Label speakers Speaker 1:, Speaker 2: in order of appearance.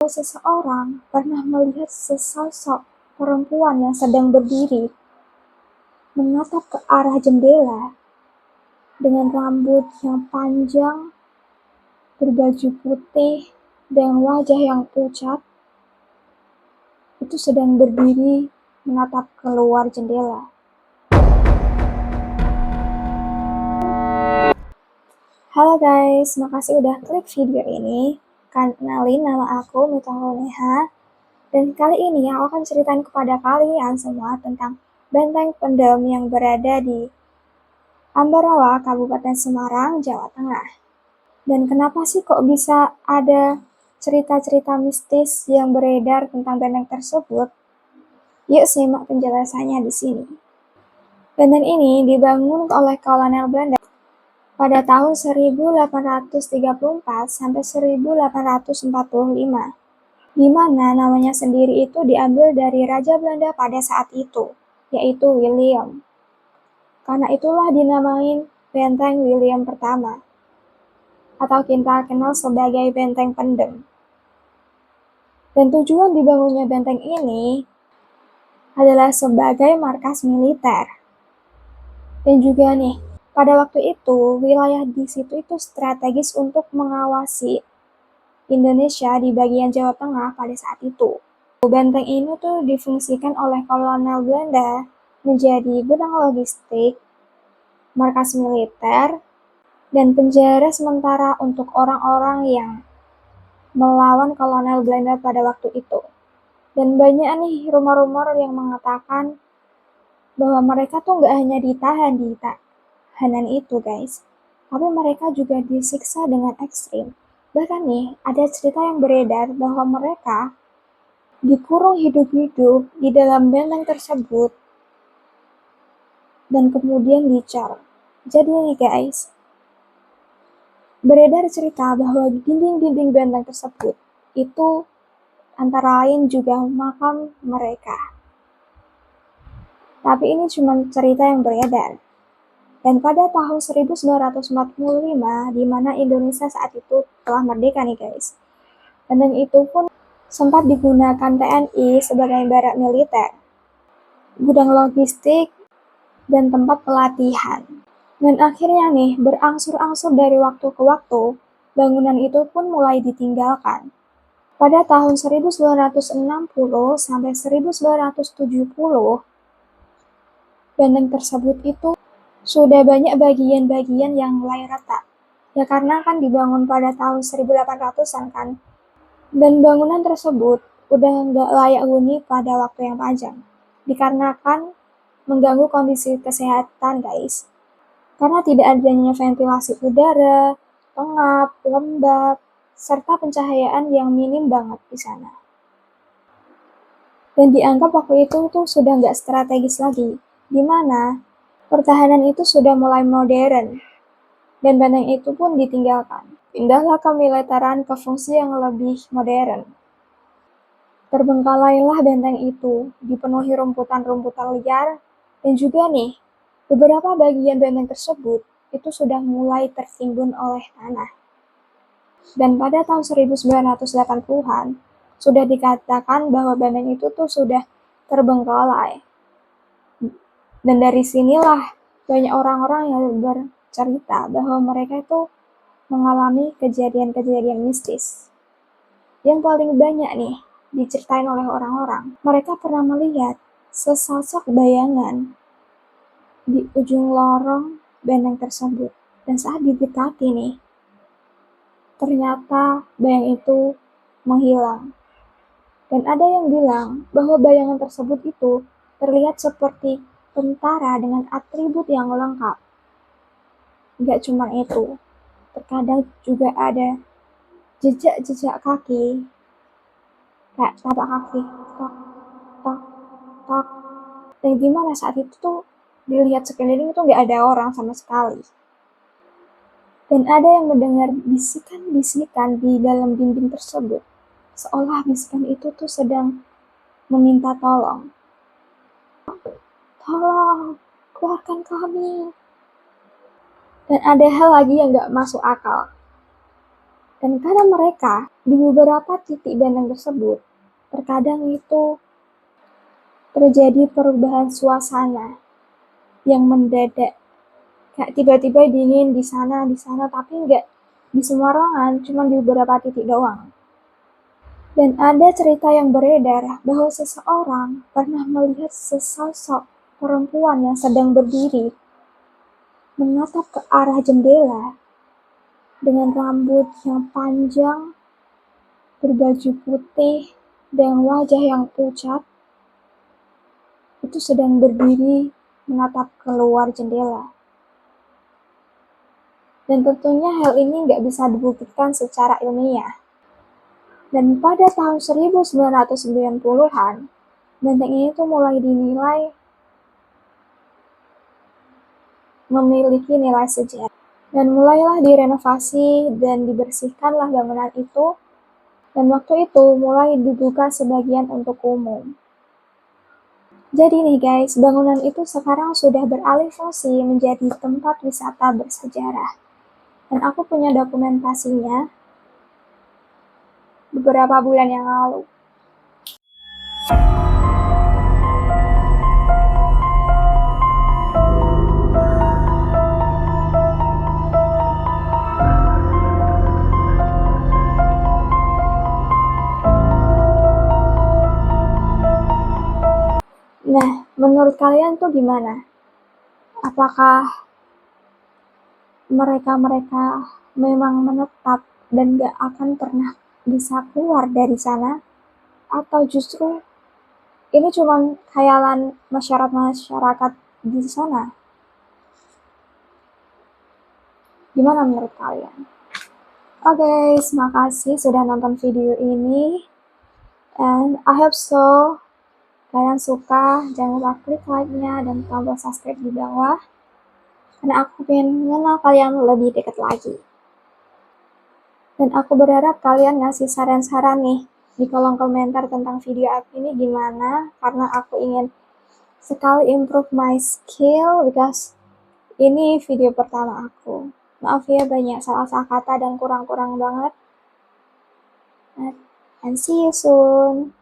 Speaker 1: Seseorang pernah melihat sesosok perempuan yang sedang berdiri, menatap ke arah jendela, dengan rambut yang panjang, berbaju putih, dan wajah yang pucat, itu sedang berdiri menatap keluar jendela. Halo guys, makasih udah klik video ini. Kenalin, nama aku Mitha Neha. Dan kali ini aku akan ceritain kepada kalian semua tentang Benteng Pendem yang berada di Ambarawa, Kabupaten Semarang, Jawa Tengah. Dan kenapa sih kok bisa ada cerita-cerita mistis yang beredar tentang benteng tersebut? Yuk simak penjelasannya di sini. Benteng ini dibangun oleh kolonel Belanda pada tahun 1834 sampai 1845, di mana namanya sendiri itu diambil dari Raja Belanda pada saat itu, yaitu William. Karena itulah dinamain Benteng William Pertama, atau kita kenal sebagai Benteng Pendem. Dan tujuan dibangunnya benteng ini adalah sebagai markas militer. Dan juga nih, pada waktu itu, wilayah di situ itu strategis untuk mengawasi Indonesia di bagian Jawa Tengah pada saat itu. Benteng ini tuh difungsikan oleh kolonel Belanda menjadi gudang logistik, markas militer, dan penjara sementara untuk orang-orang yang melawan kolonel Belanda pada waktu itu. Dan banyak nih rumor-rumor yang mengatakan bahwa mereka tuh nggak hanya ditahan di tahanan itu guys, tapi mereka juga disiksa dengan ekstrim. Bahkan nih, ada cerita yang beredar bahwa mereka dikurung hidup-hidup di dalam benteng tersebut dan kemudian dicor. Jadi nih guys, beredar cerita bahwa dinding-dinding benteng tersebut itu antara lain juga makam mereka. Tapi ini cuma cerita yang beredar. Dan pada tahun 1945, di mana Indonesia saat itu telah merdeka nih guys, benteng itu pun sempat digunakan TNI sebagai barak militer, gudang logistik, dan tempat pelatihan. Dan akhirnya nih, berangsur-angsur dari waktu ke waktu, bangunan itu pun mulai ditinggalkan. Pada tahun 1960 sampai 1970, benteng tersebut itu sudah banyak bagian-bagian yang mulai retak. Ya karena kan dibangun pada tahun 1800-an kan. Dan bangunan tersebut udah nggak layak huni pada waktu yang panjang. Dikarenakan mengganggu kondisi kesehatan guys. Karena tidak adanya ventilasi udara, pengap, lembab, serta pencahayaan yang minim banget di sana. Dan dianggap waktu itu tuh sudah nggak strategis lagi, di mana pertahanan itu sudah mulai modern, dan benteng itu pun ditinggalkan. Pindahlah ke militeran ke fungsi yang lebih modern. Terbengkalailah benteng itu, dipenuhi rumputan-rumputan liar, dan juga nih, beberapa bagian benteng tersebut itu sudah mulai tertimbun oleh tanah. Dan pada tahun 1980-an, sudah dikatakan bahwa benteng itu tuh sudah terbengkalai. Dan dari sinilah banyak orang-orang yang bercerita bahwa mereka itu mengalami kejadian-kejadian mistis. Yang paling banyak nih diceritain oleh orang-orang, mereka pernah melihat sesosok bayangan di ujung lorong benteng tersebut. Dan saat didekati nih, ternyata bayang itu menghilang. Dan ada yang bilang bahwa bayangan tersebut itu terlihat seperti tentara dengan atribut yang lengkap. Gak cuma itu, terkadang juga ada jejak-jejak kaki, kayak tapak kaki, tok, tok, tok. Dan gimana saat itu tuh dilihat sekeliling itu gak ada orang sama sekali. Dan ada yang mendengar bisikan-bisikan di dalam dinding tersebut, seolah bisikan itu tuh sedang meminta tolong. Tolong, keluarkan kami. Dan ada hal lagi yang gak masuk akal. Dan karena mereka Di beberapa titik benteng tersebut, terkadang itu terjadi perubahan suasana yang mendadak. Kayak tiba-tiba dingin di sana, tapi nggak di semua ruangan, cuma di beberapa titik doang. Dan ada cerita yang beredar bahwa seseorang pernah melihat sesosok perempuan yang sedang berdiri menatap ke arah jendela dengan rambut yang panjang, berbaju putih, dan wajah yang pucat, itu sedang berdiri menatap keluar jendela. Dan tentunya hal ini nggak bisa dibuktikan secara ilmiah. Dan pada tahun 1990-an, benteng ini tuh mulai dinilai memiliki nilai sejarah. Dan mulailah direnovasi dan dibersihkanlah bangunan itu. Dan waktu itu mulai dibuka sebagian untuk umum. Jadi nih guys, bangunan itu sekarang sudah beralih fungsi menjadi tempat wisata bersejarah. Dan aku punya dokumentasinya beberapa bulan yang lalu. Nah, menurut kalian tuh gimana? Apakah mereka memang menetap dan gak akan pernah bisa keluar dari sana? Atau justru ini cuma khayalan masyarakat di sana? Gimana menurut kalian? Oke guys, makasih sudah nonton video ini. And I hope so kalian suka. Jangan lupa klik like-nya dan tombol subscribe di bawah. Karena aku pengen mengenal kalian lebih dekat lagi. Dan aku berharap kalian ngasih saran-saran nih di kolom komentar tentang video aku ini gimana. Karena aku ingin sekali improve my skill because ini video pertama aku. Maaf ya banyak salah-salah kata dan kurang-kurang banget. And see you soon.